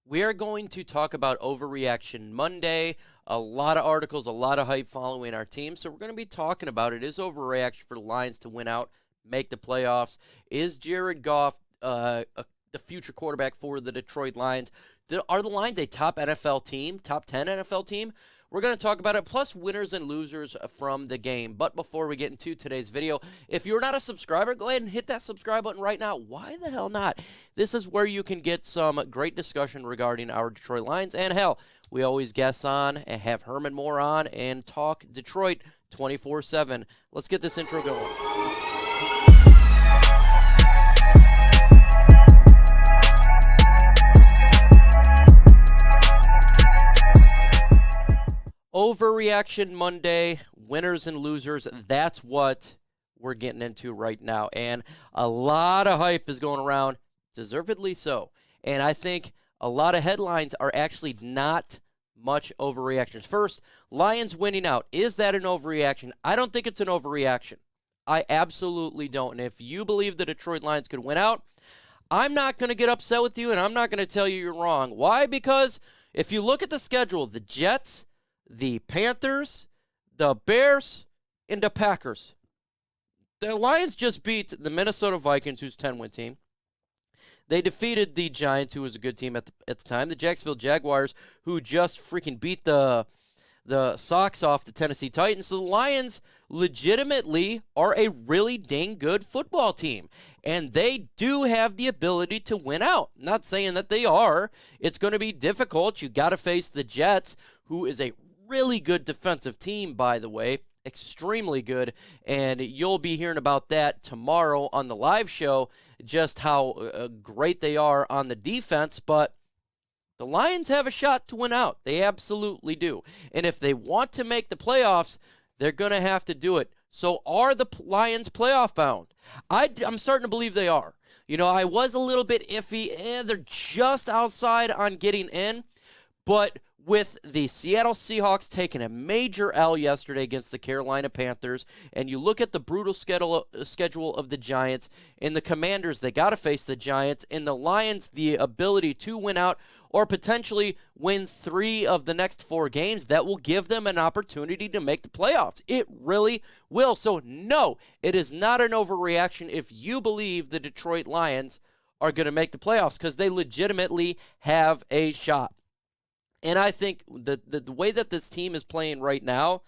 We are going to talk about Overreaction Monday. A lot of articles, a lot of hype following our team. So we're going to be talking about it. Is overreaction for the Lions to win out, make the playoffs? Is Jared Goff the future quarterback for the Detroit Lions? Are the Lions a top NFL team, top 10 NFL team? We're going to talk about it, plus winners and losers from the game. But before we get into today's video, if you're not a subscriber, go ahead and hit that subscribe button right now. Why the hell not? This is where you can get some great discussion regarding our Detroit Lions. And hell, we always guest on and have Herman Moore on and talk Detroit 24/7. Let's get this intro going. Overreaction Monday, winners and losers. That's what we're getting into right now. And a lot of hype is going around, deservedly so. And I think a lot of headlines are actually not much overreactions. First, Lions winning out. Is that an overreaction? I don't think it's an overreaction. I absolutely don't. And if you believe the Detroit Lions could win out, I'm not going to get upset with you, and I'm not going to tell you you're wrong. Why? Because if you look at the schedule, the Jets, the Panthers, the Bears, and the Packers. The Lions just beat the Minnesota Vikings, who's a 10-win team. They defeated the Giants, who was a good team at the time. The Jacksonville Jaguars, who just freaking beat the socks off the Tennessee Titans. So the Lions legitimately are a really dang good football team. And they do have the ability to win out. Not saying that they are. It's going to be difficult. You got to face the Jets, who is a really good defensive team, by the way. Extremely good. And you'll be hearing about that tomorrow on the live show, just how great they are on the defense. But the Lions have a shot to win out. They absolutely do. And if they want to make the playoffs, they're going to have to do it. So are the Lions playoff bound? I'm starting to believe they are. You know, I was a little bit iffy. They're just outside on getting in. But with the Seattle Seahawks taking a major L yesterday against the Carolina Panthers, and you look at the brutal schedule of the Giants and the Commanders, they got to face the Giants, and the Lions, the ability to win out or potentially win 3 of the next 4 games, that will give them an opportunity to make the playoffs. It really will. So, no, it is not an overreaction if you believe the Detroit Lions are going to make the playoffs, because they legitimately have a shot. And I think the way that this team is playing right now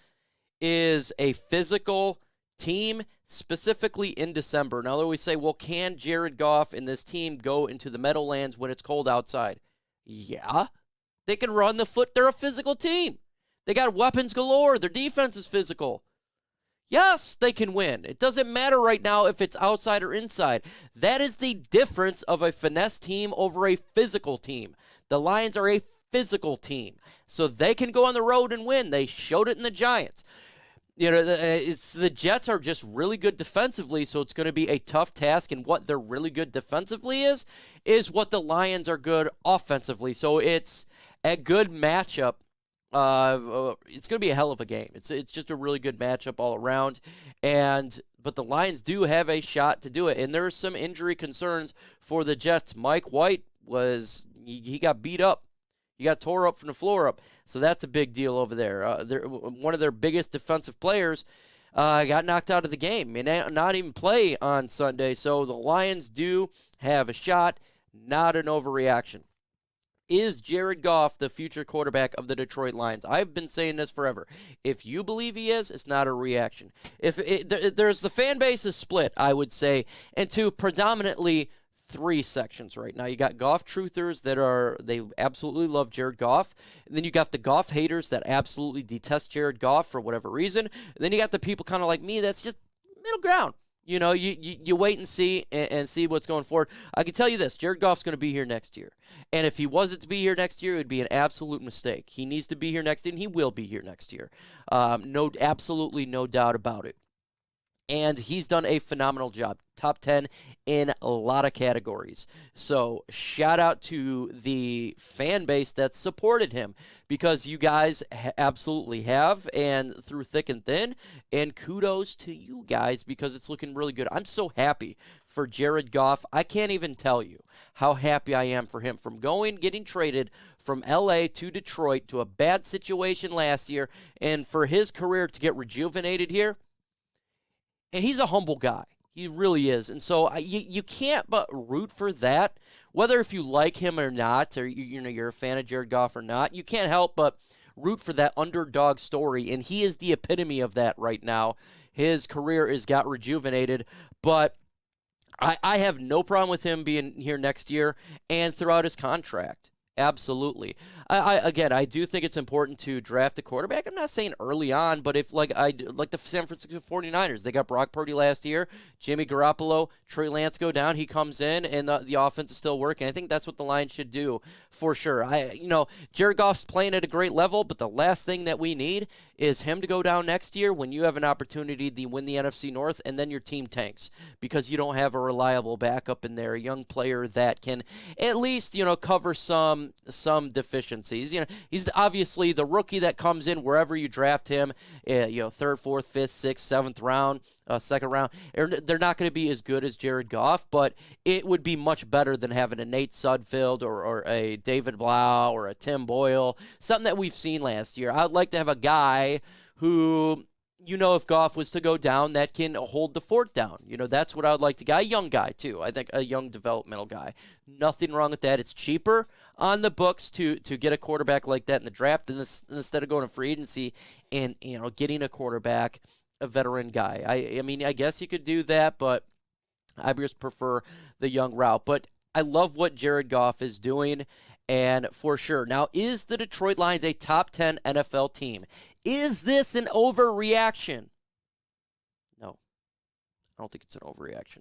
is a physical team, specifically in December. Now, we say, well, can Jared Goff and this team go into the Meadowlands when it's cold outside? Yeah. They can run the foot. They're a physical team. They got weapons galore. Their defense is physical. Yes, they can win. It doesn't matter right now if it's outside or inside. That is the difference of a finesse team over a physical team. The Lions are a physical team, so they can go on the road and win. They showed it in the Giants. You know, the Jets are just really good defensively, so it's going to be a tough task. And what they're really good defensively is what the Lions are good offensively. So it's a good matchup. It's going to be a hell of a game. It's just a really good matchup all around. But the Lions do have a shot to do it. And there are some injury concerns for the Jets. Mike White he got beat up. He got tore up from the floor up. So that's a big deal over there. One of their biggest defensive players got knocked out of the game. May not even play on Sunday. So the Lions do have a shot, not an overreaction. Is Jared Goff the future quarterback of the Detroit Lions? I've been saying this forever. If you believe he is, it's not a reaction. There's the fan base is split, I would say, into predominantly 3 sections right now. You got Goff truthers they absolutely love Jared Goff. And then you got the Goff haters that absolutely detest Jared Goff for whatever reason. And then you got the people kind of like me that's just middle ground. You know, you wait and see what's going forward. I can tell you this, Jared Goff's going to be here next year. And if he wasn't to be here next year, it would be an absolute mistake. He needs to be here next year, and he will be here next year. Absolutely no doubt about it. And he's done a phenomenal job. Top 10 in a lot of categories. So shout out to the fan base that supported him, because you guys absolutely have, and through thick and thin. And kudos to you guys, because it's looking really good. I'm so happy for Jared Goff. I can't even tell you how happy I am for him, from getting traded from LA to Detroit to a bad situation last year, and for his career to get rejuvenated here. And he's a humble guy. He really is. And so you can't but root for that, whether if you like him or not, or you're a fan of Jared Goff or not. You can't help but root for that underdog story, and he is the epitome of that right now. His career has got rejuvenated, but I have no problem with him being here next year and throughout his contract. Absolutely. I do think it's important to draft a quarterback. I'm not saying early on, but if like the San Francisco 49ers, they got Brock Purdy last year, Jimmy Garoppolo, Trey Lance go down, he comes in, and the offense is still working. I think that's what the Lions should do for sure. Jared Goff's playing at a great level, but the last thing that we need is him to go down next year when you have an opportunity to win the NFC North, and then your team tanks because you don't have a reliable backup in there, a young player that can at least cover some deficiencies. He's obviously the rookie that comes in wherever you draft him, third, fourth, fifth, sixth, seventh round, second round. They're not going to be as good as Jared Goff, but it would be much better than having a Nate Sudfeld or a David Blau or a Tim Boyle, something that we've seen last year. I'd like to have a guy who, if Goff was to go down, that can hold the fort down. That's what I would like to get. A young guy, too. I think a young developmental guy. Nothing wrong with that. It's cheaper on the books to get a quarterback like that in the draft instead of going to free agency and, getting a quarterback, a veteran guy. I guess you could do that, but I just prefer the young route. But I love what Jared Goff is doing, and for sure. Now, is the Detroit Lions a top 10 NFL team? Is this an overreaction? No, I don't think it's an overreaction.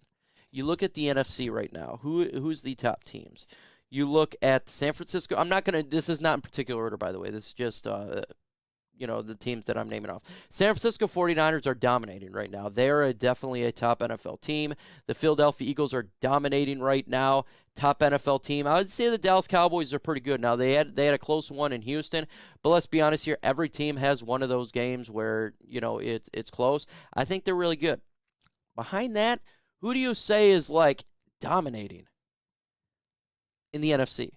You look at the NFC right now. Who's the top teams? You look at San Francisco. This is not in particular order, by the way. This is just, the teams that I'm naming off. San Francisco 49ers are dominating right now. They're definitely a top NFL team. The Philadelphia Eagles are dominating right now. Top NFL team. I would say the Dallas Cowboys are pretty good. Now, they had a close one in Houston, but let's be honest here. Every team has one of those games where, it's close. I think they're really good. Behind that, who do you say is, dominating in the NFC?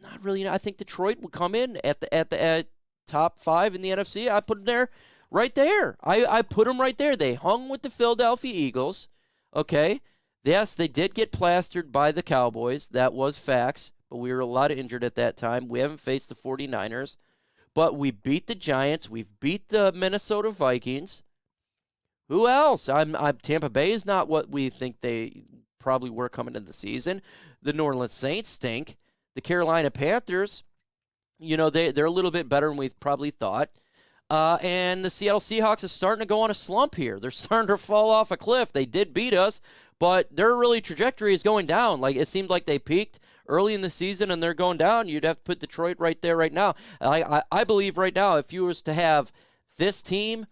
Not really. I think Detroit would come in at top 5 in the NFC. I put them there, right there. I put them right there. They hung with the Philadelphia Eagles. Okay. Yes, they did get plastered by the Cowboys. That was facts, but we were a lot injured at that time. We haven't faced the 49ers, but we beat the Giants. We've beat the Minnesota Vikings. Who else? Tampa Bay is not what we think they probably were coming into the season. The New Orleans Saints stink. The Carolina Panthers, they're a little bit better than we probably thought. And the Seattle Seahawks are starting to go on a slump here. They're starting to fall off a cliff. They did beat us, but their trajectory is going down. It seemed like they peaked early in the season and they're going down. You'd have to put Detroit right there right now. I believe right now, if you was to have this team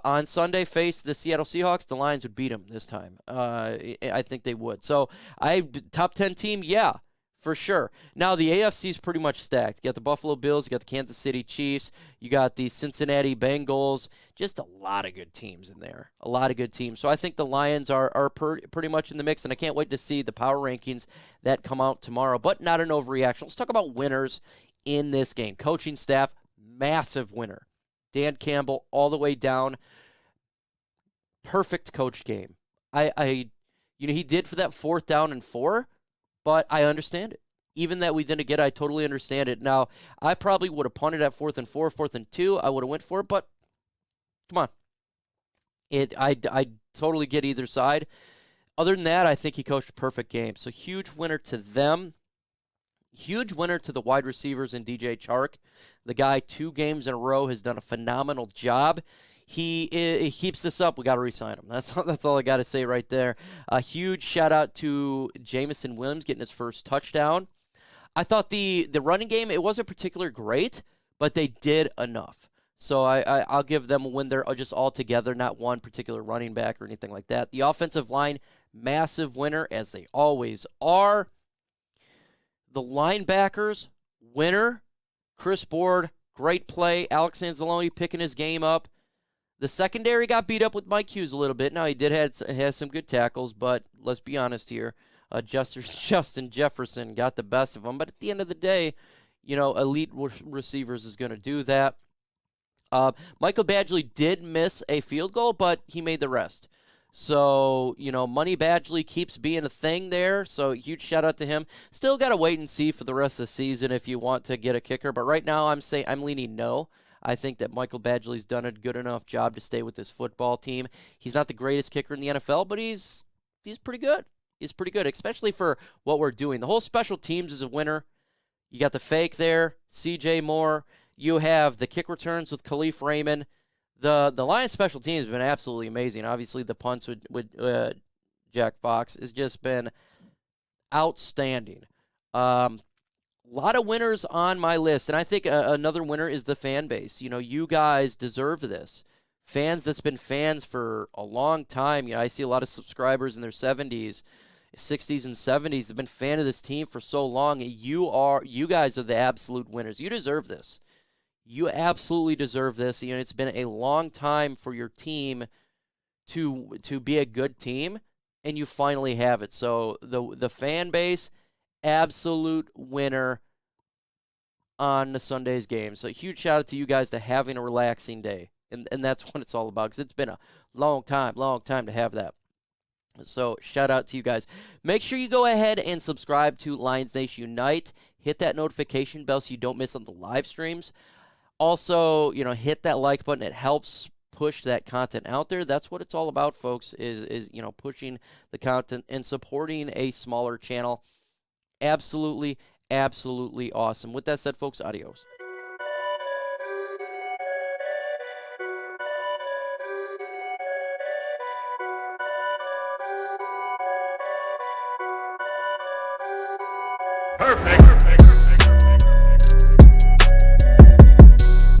on Sunday face the Seattle Seahawks, the Lions would beat them this time. I think they would. So top 10 team, yeah. For sure. Now, the AFC is pretty much stacked. You got the Buffalo Bills, you got the Kansas City Chiefs, you got the Cincinnati Bengals. Just a lot of good teams in there. A lot of good teams. So I think the Lions are pretty much in the mix, and I can't wait to see the power rankings that come out tomorrow. But not an overreaction. Let's talk about winners in this game. Coaching staff, massive winner. Dan Campbell all the way down. Perfect coach game. He did for that 4th down and 4. But I understand it. Even that we didn't get it, I totally understand it. Now, I probably would have punted at 4th and 4, 4th and 2. I would have went for it, but come on. I totally get either side. Other than that, I think he coached a perfect game. So huge winner to them. Huge winner to the wide receivers and DJ Chark. The guy 2 games in a row has done a phenomenal job. He keeps this up, we got to re-sign him. That's all I got to say right there. A huge shout-out to Jamison Williams getting his first touchdown. I thought the running game, it wasn't particularly great, but they did enough. So I'll give them a win there just all together, not one particular running back or anything like that. The offensive line, massive winner, as they always are. The linebackers, winner. Chris Board, great play. Alex Anzalone picking his game up. The secondary got beat up with Mike Hughes a little bit. Now, he did has some good tackles, but let's be honest here. Justin Jefferson got the best of them. But at the end of the day, elite receivers is going to do that. Michael Badgley did miss a field goal, but he made the rest. So, Money Badgley keeps being a thing there. So, huge shout out to him. Still got to wait and see for the rest of the season if you want to get a kicker. But right now, I'm leaning no. I think that Michael Badgley's done a good enough job to stay with this football team. He's not the greatest kicker in the NFL, but he's pretty good. He's pretty good, especially for what we're doing. The whole special teams is a winner. You got the fake there, C.J. Moore. You have the kick returns with Khalif Raymond. The Lions special teams have been absolutely amazing. Obviously, the punts with Jack Fox has just been outstanding. A lot of winners on my list, and I think another winner is the fan base. You guys deserve this. Fans that's been fans for a long time. I see a lot of subscribers in their 70s, 60s, and 70s have been fan of this team for so long. You guys are the absolute winners. You deserve this. You absolutely deserve this. It's been a long time for your team to be a good team, and you finally have it. So the fan base, absolute winner on the Sunday's game. So huge shout out to you guys to having a relaxing day. And that's what it's all about, because it's been a long time to have that. So shout out to you guys. Make sure you go ahead and subscribe to Lions Nation Unite. Hit that notification bell so you don't miss on the live streams. Also, hit that like button. It helps push that content out there. That's what it's all about, folks, is pushing the content and supporting a smaller channel. Absolutely, absolutely awesome. With that said, folks, adios.